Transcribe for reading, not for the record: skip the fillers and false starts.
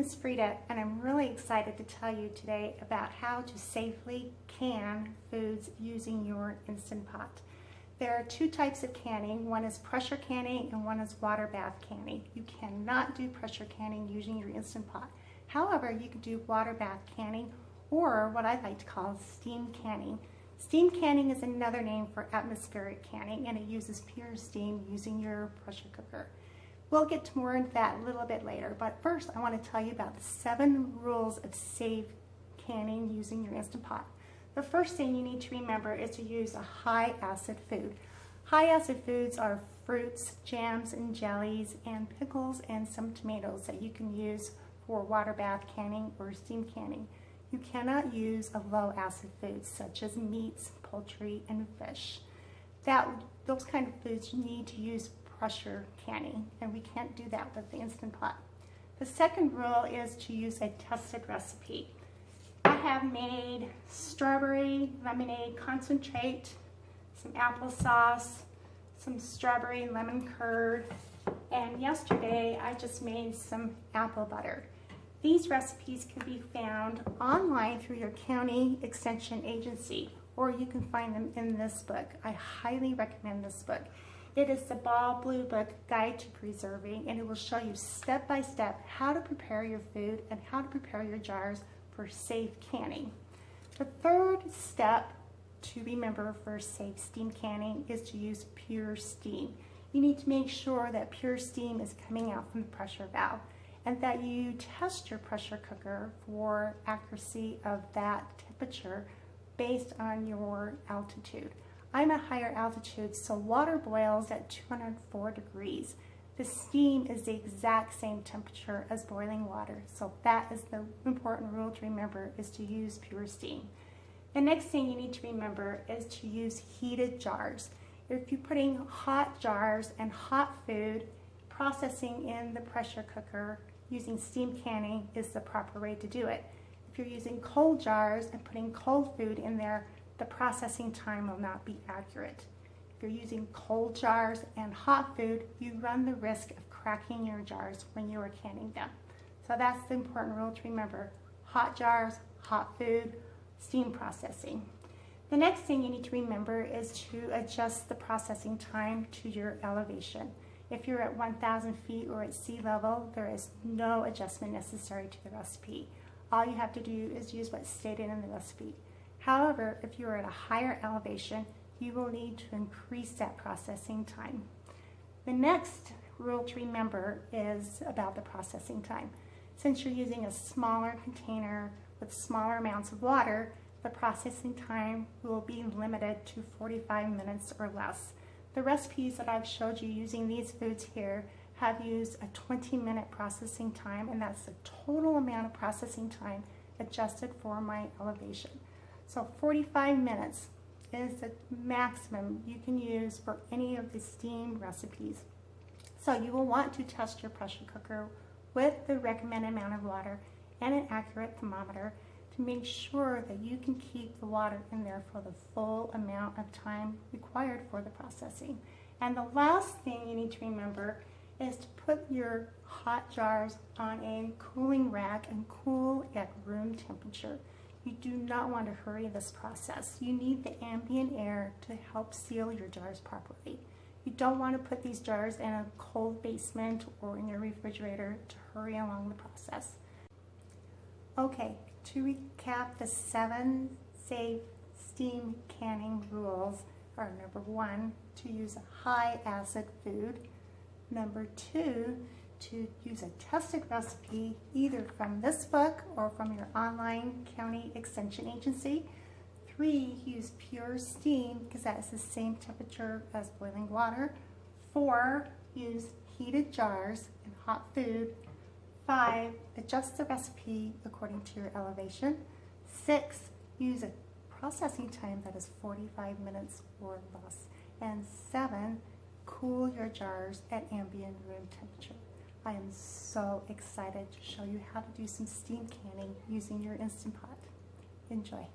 is Frieda, and I'm really excited to tell you today about how to safely can foods using your Instant Pot. There are two types of canning. One is pressure canning and one is water bath canning. You cannot do pressure canning using your Instant Pot. However, you can do water bath canning, or what I like to call steam canning. Steam canning is another name for atmospheric canning, and it uses pure steam using your pressure cooker. We'll get to more into that a little bit later, but first I want to tell you about the 7 rules of safe canning using your Instant Pot. The first thing you need to remember is to use a high acid food. High acid foods are fruits, jams, and jellies, and pickles, and some tomatoes that you can use for water bath canning or steam canning. You cannot use a low acid foods such as meats, poultry, and fish. Those kind of foods you need to use pressure canning, and we can't do that with the Instant Pot. The second rule is to use a tested recipe. I have made strawberry lemonade concentrate, some applesauce, some strawberry lemon curd, and yesterday I just made some apple butter. These recipes can be found online through your county extension agency, or you can find them in this book. I highly recommend this book. It is the Ball Blue Book Guide to Preserving, and it will show you step by step how to prepare your food and how to prepare your jars for safe canning. The third step to remember for safe steam canning is to use pure steam. You need to make sure that pure steam is coming out from the pressure valve, and that you test your pressure cooker for accuracy of that temperature based on your altitude. I'm at higher altitude, so water boils at 204 degrees. The steam is the exact same temperature as boiling water, so that is the important rule to remember, is to use pure steam. The next thing you need to remember is to use heated jars. If you're putting hot jars and hot food, processing in the pressure cooker using steam canning is the proper way to do it. If you're using cold jars and putting cold food in there, the processing time will not be accurate. If you're using cold jars and hot food, you run the risk of cracking your jars when you are canning them. So that's the important rule to remember. Hot jars, hot food, steam processing. The next thing you need to remember is to adjust the processing time to your elevation. If you're at 1,000 feet or at sea level, there is no adjustment necessary to the recipe. All you have to do is use what's stated in the recipe. However, if you're at a higher elevation, you will need to increase that processing time. The next rule to remember is about the processing time. Since you're using a smaller container with smaller amounts of water, the processing time will be limited to 45 minutes or less. The recipes that I've showed you using these foods here have used a 20-minute processing time, and that's the total amount of processing time adjusted for my elevation. So 45 minutes is the maximum you can use for any of the steam recipes. So you will want to test your pressure cooker with the recommended amount of water and an accurate thermometer to make sure that you can keep the water in there for the full amount of time required for the processing. And the last thing you need to remember is to put your hot jars on a cooling rack and cool at room temperature. You do not want to hurry this process. You need the ambient air to help seal your jars properly. You don't want to put these jars in a cold basement or in your refrigerator to hurry along the process. Okay, to recap, the 7 safe steam canning rules are: number 1, to use a high acid food; number 2, to use a tested recipe either from this book or from your online county extension agency; 3, use pure steam because that is the same temperature as boiling water; 4, use heated jars and hot food; 5, adjust the recipe according to your elevation; 6, use a processing time that is 45 minutes or less; and 7, cool your jars at ambient room temperature. I am so excited to show you how to do some steam canning using your Instant Pot. Enjoy.